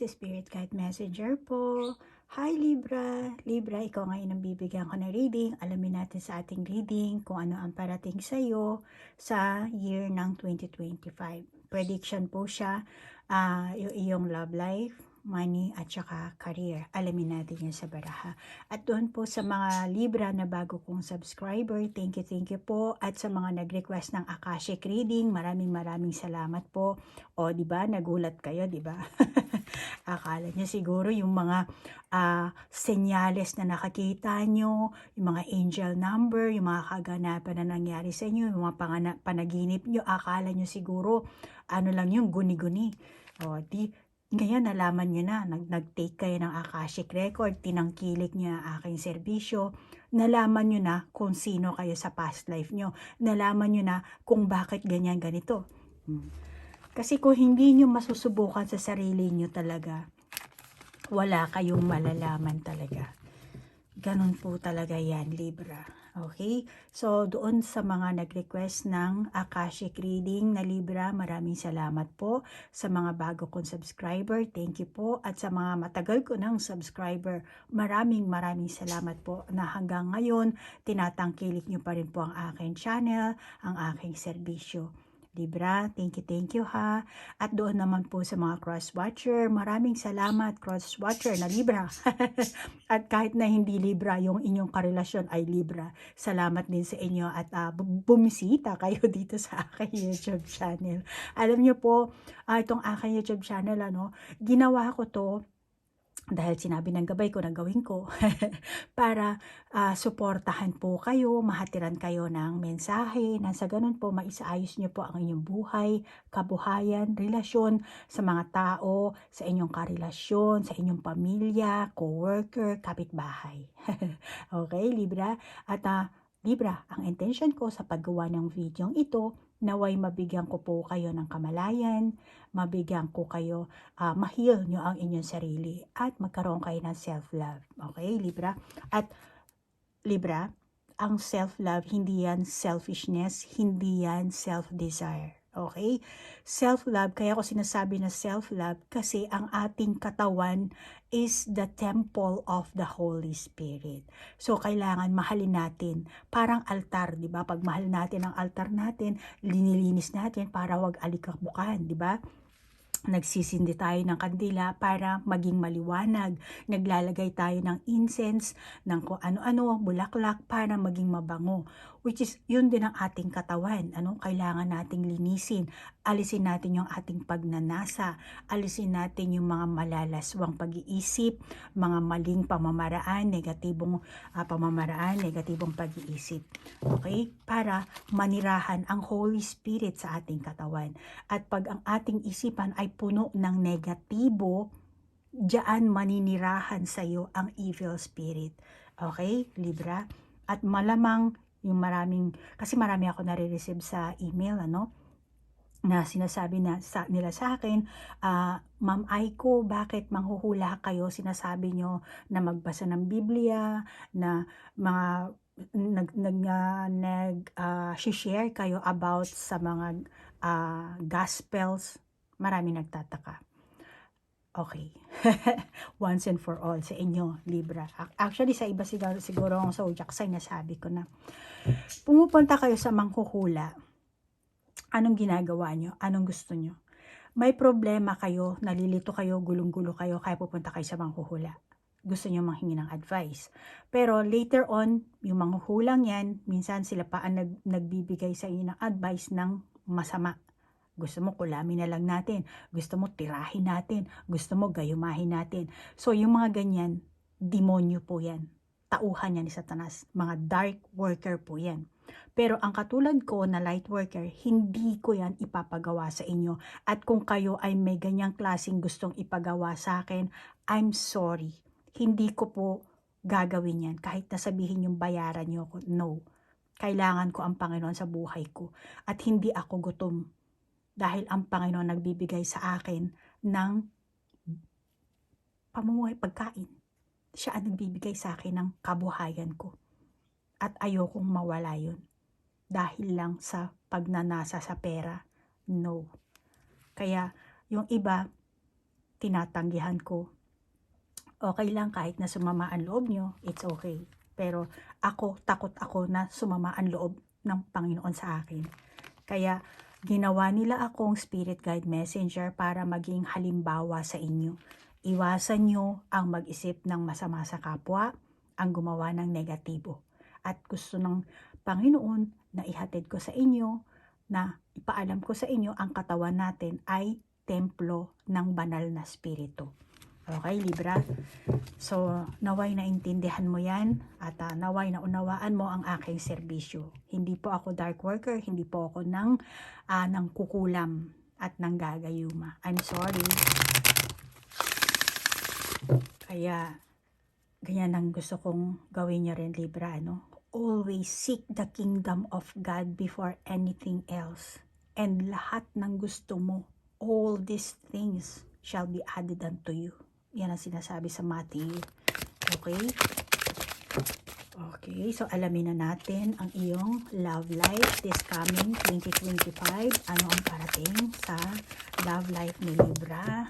si Spirit Guide Messenger po. Hi Libra! Libra, ikaw ngayon ang bibigyan ko ng reading. Alamin natin sa ating reading kung ano ang parating sa iyo sa year ng 2025. Prediction po siya, yung iyong love life, money at saka career. Alamin natin yan sa baraha. At doon po sa mga Libra na bago kong subscriber, thank you po. At sa mga nag-request ng Akashic reading, maraming salamat po. O, di ba? Nagulat kayo, di ba? Akala niyo siguro yung mga senyales na nakakita nyo, yung mga angel number, yung mga kaganapan na nangyari sa inyo, yung mga panaginip nyo, akala nyo siguro ano lang yung guni-guni. O, ngayon, nalaman nyo na, nag-take kayo ng Akashic Record, tinangkilik nyo ang aking serbisyo, nalaman nyo na kung sino kayo sa past life nyo, nalaman nyo na kung bakit ganyan ganito. Kasi kung hindi nyo masusubukan sa sarili nyo talaga, wala kayong malalaman talaga. Ganun po talaga yan, Libra. Okay? So, doon sa mga nag-request ng Akashic reading na Libra, maraming salamat po. Sa mga bago kong subscriber, thank you po. At sa mga matagal ko ng subscriber, maraming salamat po na hanggang ngayon, tinatangkilik nyo pa rin po ang aking channel, ang aking serbisyo. Libra, thank you ha. At doon naman po sa mga cross-watcher, maraming salamat cross-watcher na Libra. At kahit na hindi Libra, yung inyong karelasyon ay Libra, salamat din sa inyo at bumisita kayo dito sa aking YouTube channel. Alam niyo po, itong aking YouTube channel, ginawa ko to dahil sinabi ng gabay ko na gawin ko para suportahan po kayo, mahatiran kayo ng mensahe, na sa ganun po maisaayos nyo po ang inyong buhay, kabuhayan, relasyon sa mga tao, sa inyong karelasyon, sa inyong pamilya, co-worker, kapitbahay. Okay, Libra? At Libra, ang intention ko sa paggawa ng video ito, naway mabigyan ko po kayo ng kamalayan, mabigyan ko kayo, ma-heal nyo ang inyong sarili at magkaroon kayo ng self-love. Okay, Libra? At Libra, ang self-love, hindi yan selfishness, hindi yan self-desire. Okay? Self-love, kaya ko sinasabi na self-love kasi ang ating katawan is the temple of the Holy Spirit. So, kailangan mahalin natin. Parang altar, di ba? Pag mahal natin ang altar natin, linilinis natin para wag alikabbukan, di ba? Nagsisindi tayo ng kandila para maging maliwanag. Naglalagay tayo ng incense, ng kung ano-ano, bulaklak para maging mabango. Which is, yun din ang ating katawan. Kailangan nating linisin. Alisin natin yung ating pagnanasa. Alisin natin yung mga malalaswang pag-iisip, mga maling pamamaraan, negatibong pamamaraan, negatibong pag-iisip. Okay? Para manirahan ang Holy Spirit sa ating katawan. At pag ang ating isipan ay puno ng negatibo, diyan maninirahan sa iyo ang evil spirit. Okay, Libra? At malamang yung kasi marami ako nare-receive sa email, na sinasabi nila sa akin, Ma'am Aiko, bakit manghuhula kayo? Sinasabi nyo na magbasa ng Biblia, na mga share kayo about sa mga gospels. Marami nagtataka. Okay. Once and for all sa inyo, Libra. Actually, sa iba siguro ang zodiac sign, nasabi ko na. Pumupunta kayo sa manghuhula. Anong ginagawa nyo? Anong gusto nyo? May problema kayo, nalilito kayo, gulong-gulo kayo, kaya pupunta kayo sa manghuhula. Gusto nyo manghingi ng advice. Pero later on, yung manghuhulang yan, minsan sila pa ang nagbibigay sa inyo ng advice ng masama. Gusto mo kulamin na lang natin. Gusto mo tirahin natin. Gusto mo gayumahin natin. So, yung mga ganyan, demonyo po yan. Tauhan yan ni Satanas. Mga dark worker po yan. Pero ang katulad ko na light worker, hindi ko yan ipapagawa sa inyo. At kung kayo ay may ganyang klaseng gustong ipagawa sa akin, I'm sorry. Hindi ko po gagawin yan. Kahit nasabihin yung bayaran nyo ako, no. Kailangan ko ang Panginoon sa buhay ko. At hindi ako gutom. Dahil ang Panginoon nagbibigay sa akin ng pamumuhay, pagkain. Siya ang nagbibigay sa akin ng kabuhayan ko. At ayokong mawala yun. Dahil lang sa pagnanasa sa pera. No. Kaya yung iba, tinatanggihan ko. Okay lang kahit na sumama ang loob nyo, it's okay. Pero takot ako na sumama ang loob ng Panginoon sa akin. Kaya ginawa nila akong spirit guide messenger para maging halimbawa sa inyo. Iwasan nyo ang mag-isip ng masama sa kapwa, ang gumawa ng negatibo. At gusto ng Panginoon na ihatid ko sa inyo, na ipaalam ko sa inyo, ang katawan natin ay templo ng banal na spirito. Okay, Libra? So, naway naintindihan mo yan at naway na unawaan mo ang aking serbisyo. Hindi po ako dark worker, hindi po ako ng kukulam at ng gagayuma. I'm sorry. Kaya, ganyan ang gusto kong gawin nyo rin, Libra, ano? Always seek the kingdom of God before anything else. And lahat ng gusto mo, all these things shall be added unto you. Yan ang sinasabi sa Matthew. Okay? Okay, so alamin na natin ang iyong love life this coming 2025. Ano ang parating sa love life ni Libra?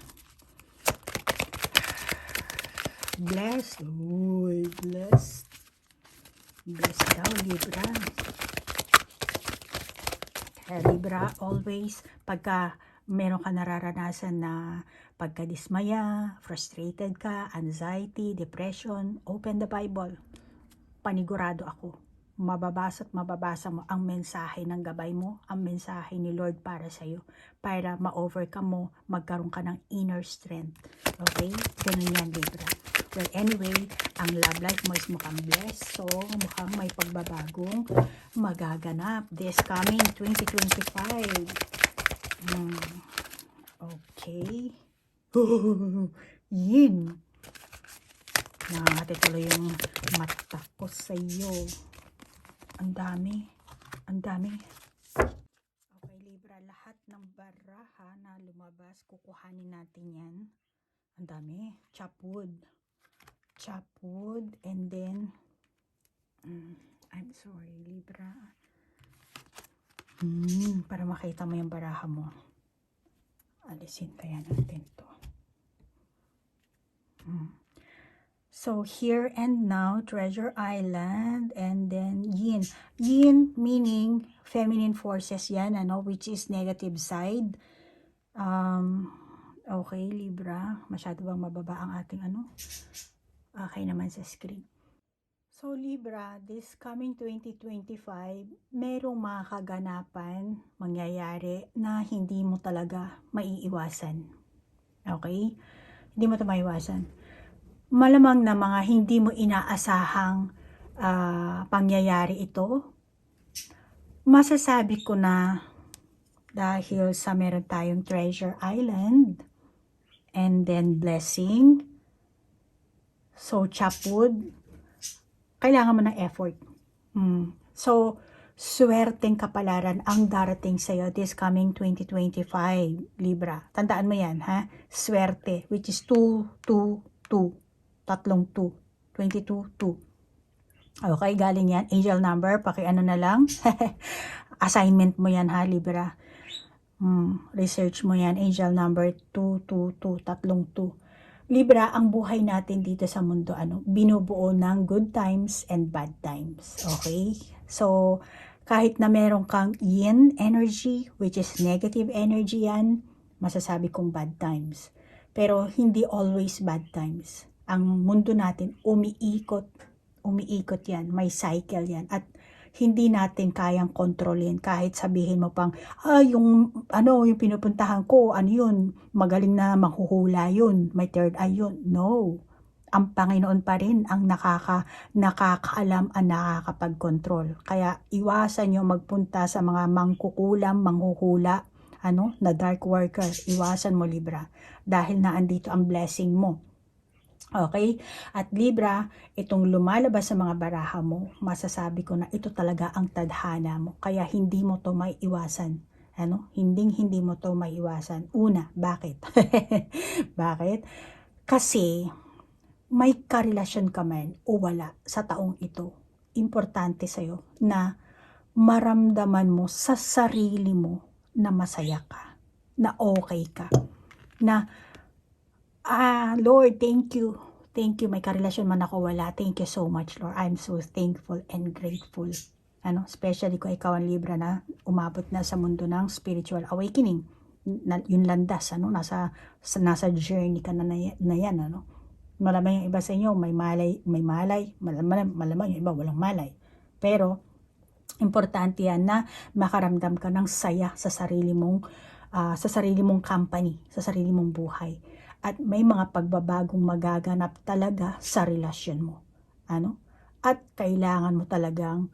Blessed. Uy, blessed. Blessed daw, Libra. Kaya Libra, always, pagka meron ka nararanasan na pagkadismaya, frustrated ka, anxiety, depression, open the Bible. Panigurado ako, mababasa at mababasa mo ang mensahe ng gabay mo, ang mensahe ni Lord para sa iyo, para ma-overcome mo, magkaroon ka ng inner strength. Okay? Ganun yan, Libra. Well, anyway, ang love life mo is mukhang blessed. So, mukhang may pagbabagong magaganap this coming 2025. Okay. Yin. Nakakatuloy yung mata ko sa iyo. Ang dami. Ang dami. Okay, Libra. Lahat ng baraha na lumabas, kukuhanin natin yan. Ang dami. Chopwood. Chopwood. And then, I'm sorry, Libra. Para makita mo yung baraha mo. Alisin kaya natin to. So, here and now, Treasure Island, and then Yin. Yin meaning feminine forces yan, ano, which is negative side. Okay, Libra. Masyado bang mababa ang ating ano? Okay naman sa screen. So, Libra, this coming 2025, merong mga kaganapan mangyayari na hindi mo talaga maiiwasan. Okay? Hindi mo ito maiwasan. Malamang na mga hindi mo inaasahang pangyayari ito. Masasabi ko na dahil sa meron tayong Treasure Island and then blessing. So, Chopwood, kailangan mo ng effort. So, swerteng kapalaran ang darating sa'yo this coming 2025, Libra. Tandaan mo yan, ha? Swerte, which is 2, 2, 2. Tatlong 2. 22, 2. Okay, galing yan. Angel number, pakiano na lang. Assignment mo yan, ha, Libra. Research mo yan. Angel number 2, 2, 2. Tatlong 2. Libra, ang buhay natin dito sa mundo, binubuo ng good times and bad times. Okay? So, kahit na meron kang yin energy, which is negative energy yan, masasabi kong bad times. Pero hindi always bad times. Ang mundo natin, umiikot yan. May cycle yan. At hindi natin kayang kontrolin kahit sabihin mo pang yung pinupuntahan ko, yun, magaling na manghuhula yun, may third eye yun. No, ang Panginoon pa rin ang nakakaalam at nakakapag-control. Kaya iwasan nyo magpunta sa mga mangkukulam, manghuhula, na dark worker. Iwasan mo, Libra, dahil naandito ang blessing mo. Okay? At Libra, itong lumalabas sa mga baraha mo, masasabi ko na ito talaga ang tadhana mo. Kaya hindi mo to may iwasan. Hindi mo to may iwasan. Una, bakit? Bakit? Kasi may karelasyon ka man o wala sa taong ito. Importante sa'yo na maramdaman mo sa sarili mo na masaya ka, na okay ka, na Lord, thank you. Thank you. May karelasyon man ako wala. Thank you so much, Lord. I'm so thankful and grateful. Especially kung ikaw ang Libra na umabot na sa mundo ng spiritual awakening. Yung landas, nasa journey ka na yan, Malamang yung iba sa inyo, may malay, malamang yung iba walang malay. Pero, importante yan na makaramdam ka ng saya sa sarili mong company, sa sarili mong buhay. At may mga pagbabagong magaganap talaga sa relasyon mo. At kailangan mo talagang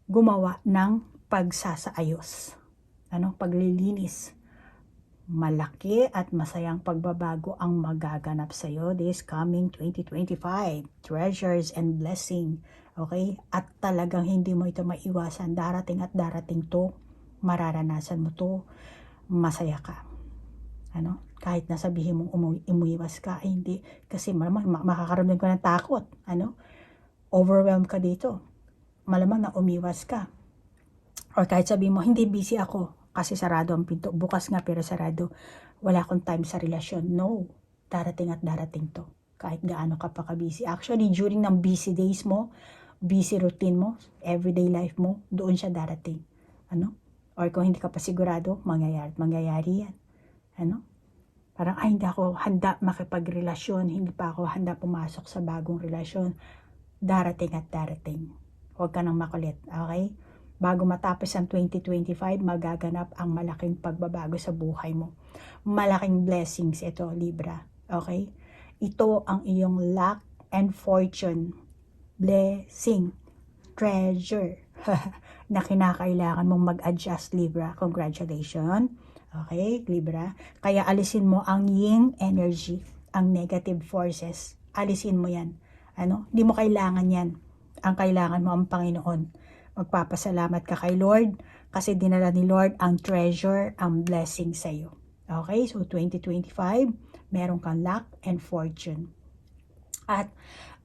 gumawa ng pagsasaayos. Paglilinis. Malaki at masayang pagbabago ang magaganap sa iyo this coming 2025. Treasures and blessing. Okay? At talagang hindi mo ito maiwasan. Darating at darating to. Mararanasan mo to. Masaya ka. Kahit nasabihin mong umuiwas ka, ay hindi. Kasi malamang makakaramdam ka ng takot. Overwhelmed ka dito. Malamang na umiwas ka. Or kahit sabihin mo, hindi, busy ako. Kasi sarado ang pinto. Bukas nga pero sarado. Wala akong time sa relasyon. No. Darating at darating to. Kahit gaano ka pa ka-busy. Actually, during ng busy days mo, busy routine mo, everyday life mo, doon siya darating. Or kung hindi ka pa sigurado, mangyayari yan. Parang, hindi ako handa makipagrelasyon. Hindi pa ako handa pumasok sa bagong relasyon. Darating at darating. Huwag ka nang makulit. Okay? Bago matapos ang 2025, magaganap ang malaking pagbabago sa buhay mo. Malaking blessings ito, Libra. Okay? Ito ang iyong luck and fortune. Blessing. Treasure. Na kinakailangan mong mag-adjust, Libra. Congratulations. Okay, Libra? Kaya alisin mo ang yin energy, ang negative forces. Alisin mo yan. Hindi mo kailangan yan. Ang kailangan mo ang Panginoon. Magpapasalamat ka kay Lord kasi dinala ni Lord ang treasure, ang blessing sa iyo. Okay, so 2025, meron kang luck and fortune. At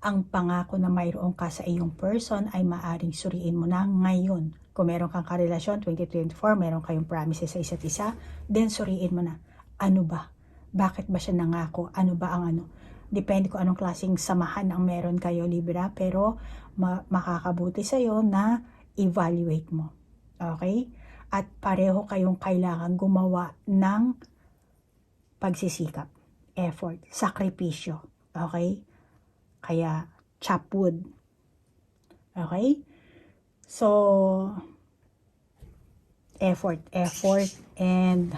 ang pangako na mayroon ka sa iyong person ay maaring suriin mo na ngayon. Kung meron kang karelasyon, 2024, meron kayong promises sa isa't isa, then suriin mo na. Ano ba? Bakit ba siya nangako? Ano ba ang Depende kung anong klaseng samahan ang meron kayo, Libra, pero makakabuti sa iyo na evaluate mo. Okay? At pareho kayong kailangan gumawa ng pagsisikap, effort, sakripisyo. Okay? Kaya, chop wood. Okay? So, effort, and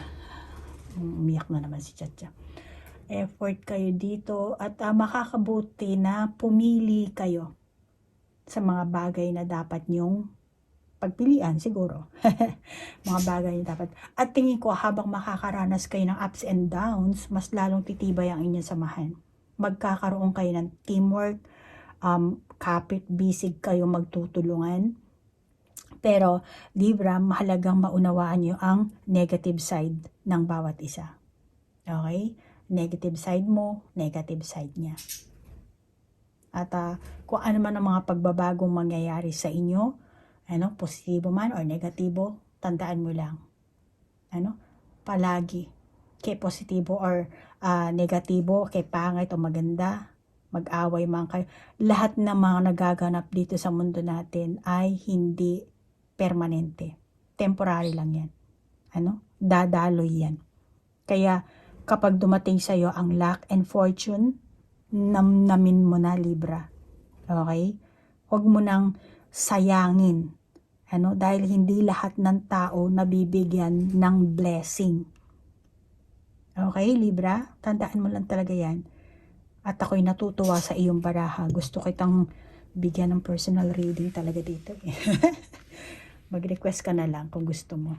umiyak na naman si Chacha. Effort kayo dito at makakabuti na pumili kayo sa mga bagay na dapat nyong pagpilian siguro. Mga bagay na dapat. At tingin ko habang makakaranas kayo ng ups and downs, mas lalong titibay ang inyong samahan. Magkakaroon kayo ng teamwork, kapit-bisig kayo magtutulungan. Pero, Libra, mahalagang maunawaan nyo ang negative side ng bawat isa. Okay? Negative side mo, negative side niya. At kung ano man ang mga pagbabagong mangyayari sa inyo, positibo man or negatibo, tandaan mo lang. Palagi, kay positibo or negatibo, kay pangit o maganda, mag-away man kayo. Lahat ng mga nagaganap dito sa mundo natin ay hindi permanente. Temporary lang yan. Dadaloy yan. Kaya, kapag dumating sa iyo ang luck and fortune, namnamin mo na, Libra. Okay? Huwag mo nang sayangin. Dahil hindi lahat ng tao nabibigyan ng blessing. Okay, Libra? Tandaan mo lang talaga yan. At ako'y natutuwa sa iyong baraha. Gusto kitang bigyan ng personal reading talaga dito. Mag-request ka na lang kung gusto mo.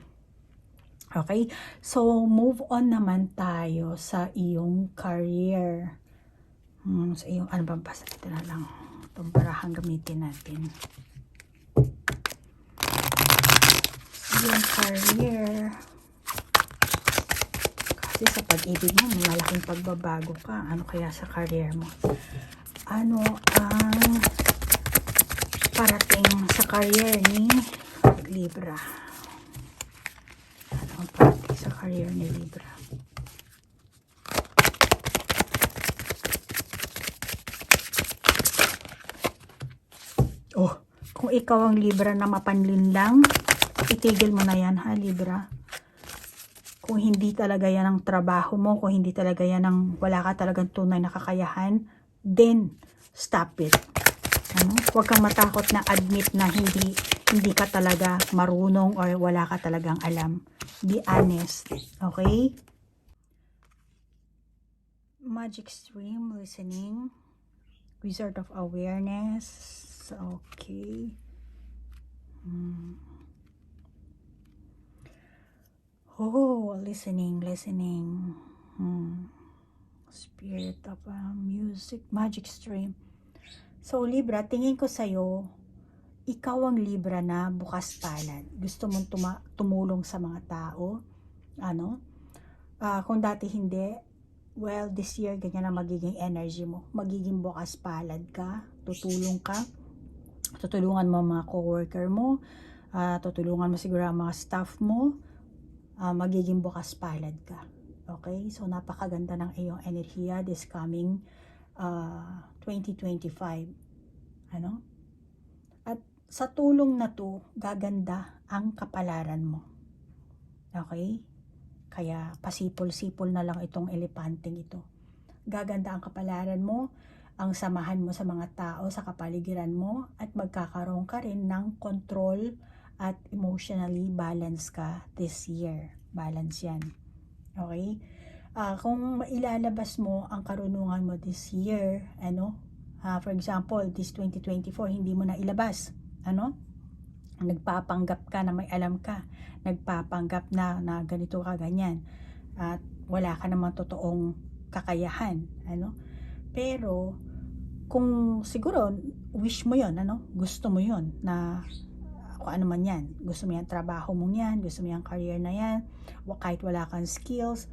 Okay? So, move on naman tayo sa iyong career. Sa iyong, ano bang basa? Ito na lang. Itong barahang gamitin natin. Iyong career. Kasi sa pag-ibig mo, malaking pagbabago ka. Ano kaya sa career mo? Ano ang parating sa career ni Libra? Ano ang parating sa career ni Libra? Kung ikaw ang Libra na mapanlin lang, itigil mo na yan ha, Libra. Kung hindi talaga yan ang trabaho mo, kung hindi talaga yan ang wala ka talagang tunay na kakayahan, then stop it. Huwag kang matakot na admit na hindi ka talaga marunong or wala ka talagang alam. Be honest, okay? Magic stream, listening, Wizard of Awareness, okay. Oh, listening. Spirit of music, magic stream. So, Libra, tingin ko sa'yo, ikaw ang Libra na bukas palad. Gusto mong tumulong sa mga tao. Kung dati hindi, well, this year, ganyan na magiging energy mo. Magiging bukas palad ka, tutulong ka, tutulungan mo ang mga coworker mo, tutulungan mo siguro ang mga staff mo, magiging bukas palad ka. Okay? So, napakaganda ng iyong enerhiya this coming 2025. At sa tulong na to, gaganda ang kapalaran mo. Okay? Kaya pasipol-sipol na lang itong elepanteng ito. Gaganda ang kapalaran mo, ang samahan mo sa mga tao, sa kapaligiran mo, at magkakaroon ka rin ng control at emotionally balance ka this year. Balance yan. Okay? Kung mailalabas mo ang karunungan mo this year, for example, this 2024, hindi mo na ilabas. Nagpapanggap ka na may alam ka. Nagpapanggap na ganito ka, ganyan. At wala ka namang totoong kakayahan. Pero, kung siguro, wish mo yon, gusto mo yon na kung ano man yan. Gusto mo yan trabaho mong yan, gusto mo yan career na yan, kahit wala kang skills,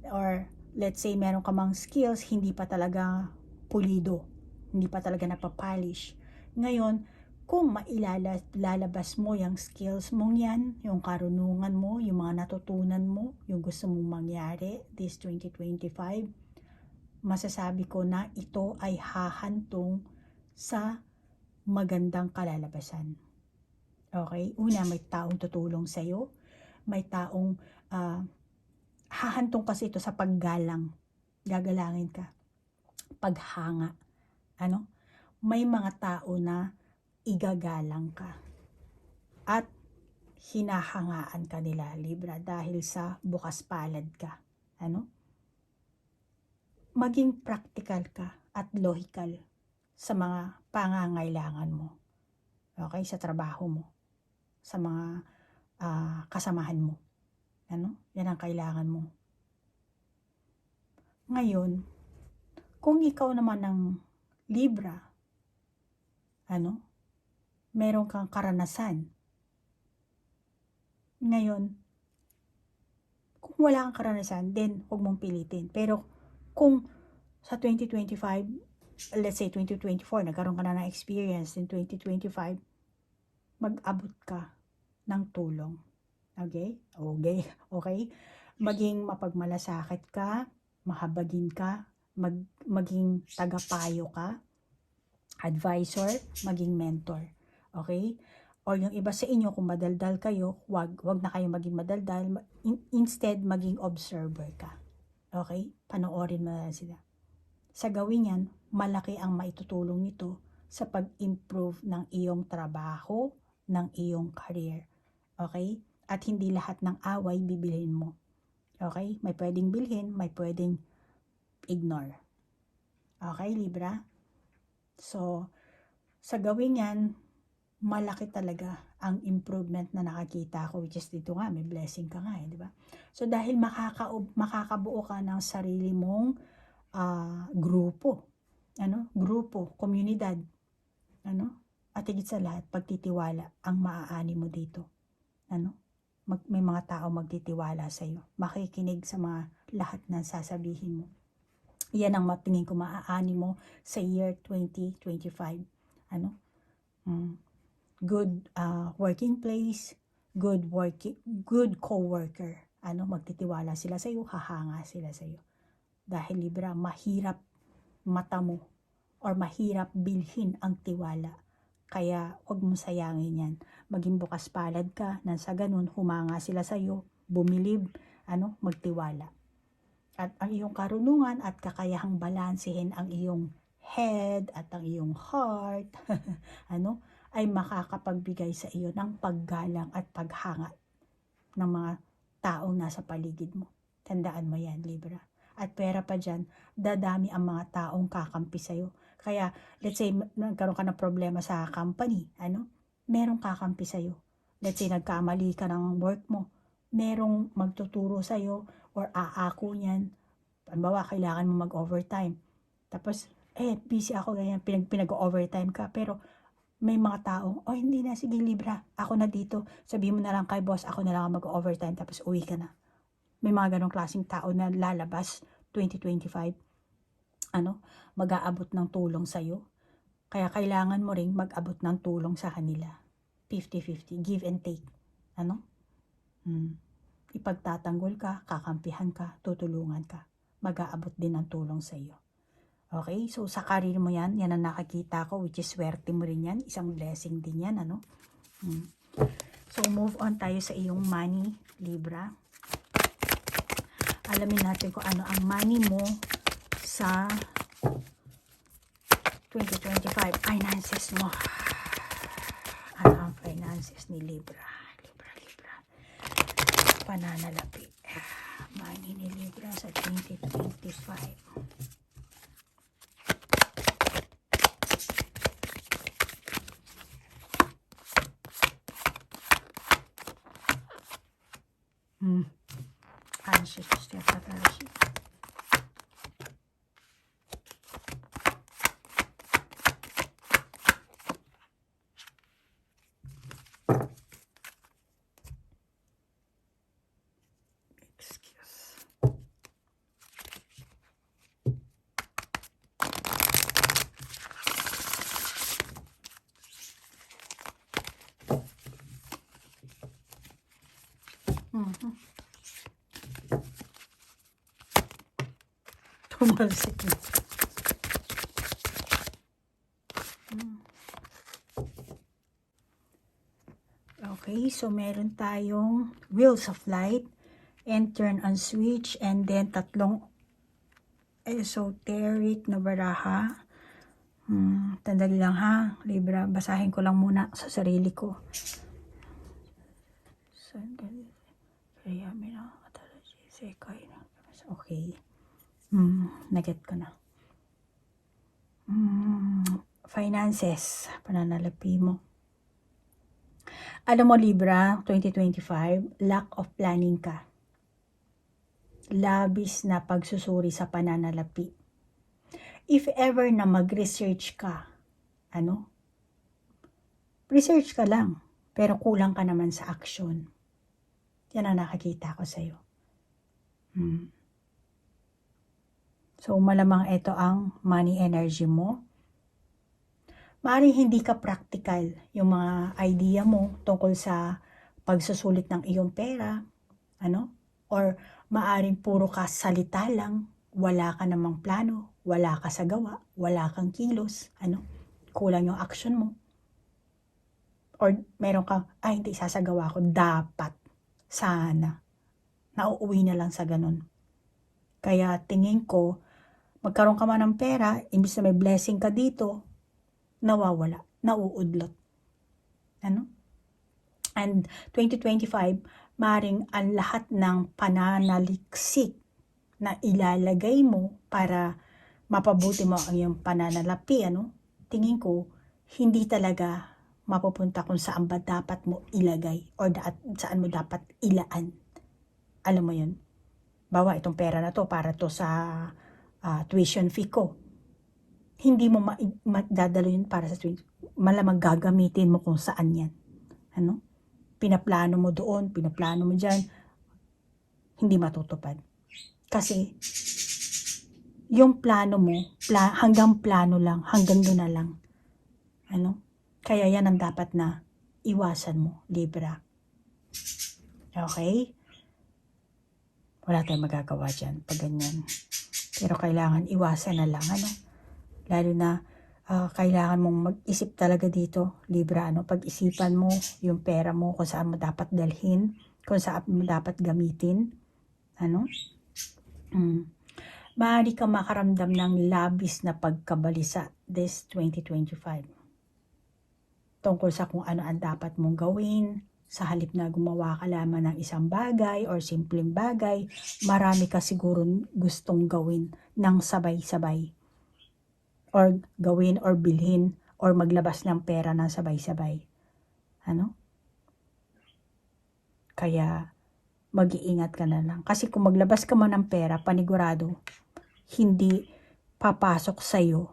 or let's say meron ka mang skills, hindi pa talaga pulido, hindi pa talaga napapolish. Ngayon, kung mailalabas mo yung skills mong yan, yung karunungan mo, yung mga natutunan mo, yung gusto mong mangyari this 2025, masasabi ko na ito ay hahantong sa magandang kalalabasan. Okay? Una, may taong tutulong sa'yo. May taong hahantong kasi ito sa paggalang. Gagalangin ka. Paghanga. May mga tao na igagalang ka. At hinahangaan ka nila, Libra, dahil sa bukas palad ka. Maging practical ka at logical sa mga pangangailangan mo. Okay? Sa trabaho mo. Sa mga kasamahan mo. Yan ang kailangan mo. Ngayon, kung ikaw naman ng Libra, meron kang karanasan. Ngayon, kung wala kang karanasan, then huwag mong pilitin. Pero kung sa 2025, let's say 2024, nagkaroon ka na ng experience in 2025, mag-abot ka ng tulong. Okay? Maging mapagmalasakit ka, mahabagin ka, maging tagapayo ka, advisor, maging mentor. Okay? Or yung iba sa inyo, kung madaldal kayo, wag na kayo maging madaldal. Instead, maging observer ka. Okay? Panoorin mo na sila. Sa gawin yan, malaki ang maitutulong nito sa pag-improve ng iyong trabaho, ng iyong career. Okay? At hindi lahat ng away bibilhin mo. Okay? May pwedeng bilhin, may pwedeng ignore. Okay, Libra? So, sa gawin yan, malaki talaga ang improvement na nakakita ko, which is dito nga, may blessing ka nga, di ba? So, dahil makakabuo ka ng sarili mong grupo, komunidad, at higit sa lahat, pagtitiwala ang maaani mo dito. May mga tao magtitiwala sa iyo, makikinig sa mga lahat ng sasabihin mo. Yan ang matingin ko maaani mo sa year 2025. Good working place, good co-worker. Magtitiwala sila sa iyo, hahanga sila sa iyo. Dahil Libra, mahirap mata mo or mahirap bilhin ang tiwala. Kaya huwag mong sayangin yan. Maging bukas palad ka, nang sa ganun, humanga sila sa'yo, bumilib, magtiwala. At ang iyong karunungan at kakayahang balansehin ang iyong head at ang iyong heart, ay makakapagbigay sa iyo ng paggalang at paghanga ng mga taong nasa paligid mo. Tandaan mo yan, Libra. At pera pa dyan, dadami ang mga taong kakampi sa'yo. Kaya, let's say, nagkaroon ka ng problema sa company, merong kakampi sa'yo. Let's say, nagkamali ka ng work mo, merong magtuturo sa'yo or aako niyan. Halimbawa, kailangan mo mag-overtime. Tapos, busy ako, ganyan, pinag-overtime ka. Pero, may mga tao, hindi na, sige Libra, ako na dito. Sabihin mo na lang kay boss, ako na lang mag-overtime, tapos uwi ka na. May mga ganong klaseng tao na lalabas, 2025, mag-aabot ng tulong sa'yo. Kaya kailangan mo ring mag-abot ng tulong sa kanila. 50-50, give and take. Ipagtatanggol ka, kakampihan ka, tutulungan ka. Mag-aabot din ng tulong sa'yo. Okay, so sa career mo yan ang nakakita ko, which is swerte mo rin yan, isang blessing din yan, So move on tayo sa iyong money, Libra. Alamin natin kung ano ang money mo sa 2025, finances mo. Ano ang finances ni Libra? Libra. Pananalapi. Money ni Libra sa 2025. Ancestors Patarasi. Excuse. Tumalsik na. Okay, so meron tayong Wheels of Light and Turn on Switch, and then tatlong esoteric na baraha. Tandali lang ha, Libra, basahin ko lang muna sa sarili ko. Okay. Naget ko na. Finances, pananalapi mo. Alam mo, Libra, 2025, lack of planning ka. Labis na pagsusuri sa pananalapi. If ever na mag-research ka, research ka lang, pero kulang ka naman sa action. Yan ang nakakita ko sa'yo. So, malamang ito ang money energy mo. Maaaring hindi ka practical yung mga idea mo tungkol sa pagsusulit ng iyong pera, or maaaring puro ka salita lang, wala ka namang plano, wala ka sa gawa, wala kang kilos, kulang yung action mo. Or meron kang, hindi sasagawa ko, dapat, sana, nauuwi na lang sa ganun. Kaya tingin ko, magkaroon ka man ng pera, imbis na may blessing ka dito, nawawala, nauudlot. And 2025, maring ang lahat ng pananaliksik na ilalagay mo para mapabuti mo ang iyong pananalapi, tingin ko, hindi talaga mapupunta kung saan ba dapat mo ilagay or saan mo dapat ilaan. Alam mo yun? Bawa, itong pera na to para to sa tuition fee ko. Hindi mo madadalo yun para sa tuition. Malamang gagamitin mo kung saan yan. Pinaplano mo doon, pinaplano mo dyan, hindi matutupad. Kasi, yung plano mo, hanggang plano lang, hanggang doon na lang. Kaya yan ang dapat na iwasan mo, Libra. Okay? Wala tayong magagawa dyan pag ganyan. Pero kailangan iwasan na lang, Lalo na kailangan mong mag-isip talaga dito, Libra, pag-isipan mo yung pera mo, kung saan mo dapat dalhin, kung saan mo dapat gamitin, maaari ka makaramdam ng labis na pagkabalisa this 2025. Tungkol sa kung ano ang dapat mong gawin, sa halip na gumawa ka lamang ng isang bagay or simpleng bagay, marami ka siguro gustong gawin ng sabay-sabay. Or gawin or bilhin or maglabas ng pera ng sabay-sabay. Kaya mag-iingat ka na lang. Kasi kung maglabas ka man ng pera, panigurado, hindi papasok sa'yo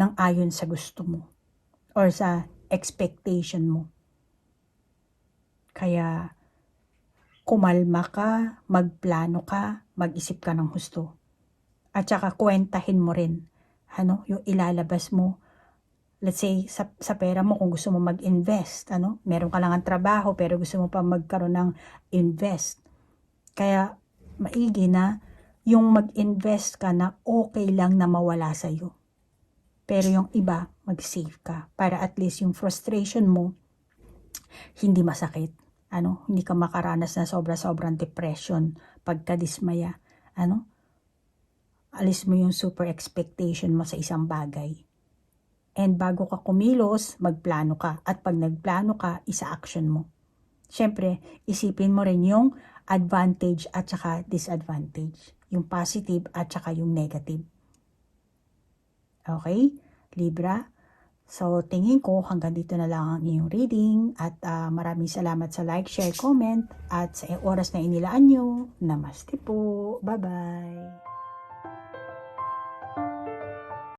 ng ayon sa gusto mo or sa expectation mo. Kaya kumalma ka, magplano ka, mag-isip ka ng husto. At saka kwentahin mo rin yung ilalabas mo. Let's say, sa pera mo, kung gusto mo mag-invest, meron ka lang ang trabaho, pero gusto mo pa magkaroon ng invest. Kaya, maigi na, yung mag-invest ka na okay lang na mawala sa'yo. Pero yung iba, mag-save ka. Para at least yung frustration mo, hindi masakit. Hindi ka makaranas na sobra-sobrang depression, pagkadismaya. Alis mo yung super expectation mo sa isang bagay. And bago ka kumilos, magplano ka. At pag nagplano ka, isa-action mo. Siyempre, isipin mo rin yung advantage at saka disadvantage. Yung positive at saka yung negative. Okay? Libra? So, tingin ko hanggang dito na lang ang iyong reading. At maraming salamat sa like, share, comment. At sa oras na inilaan nyo. Namaste po. Bye-bye.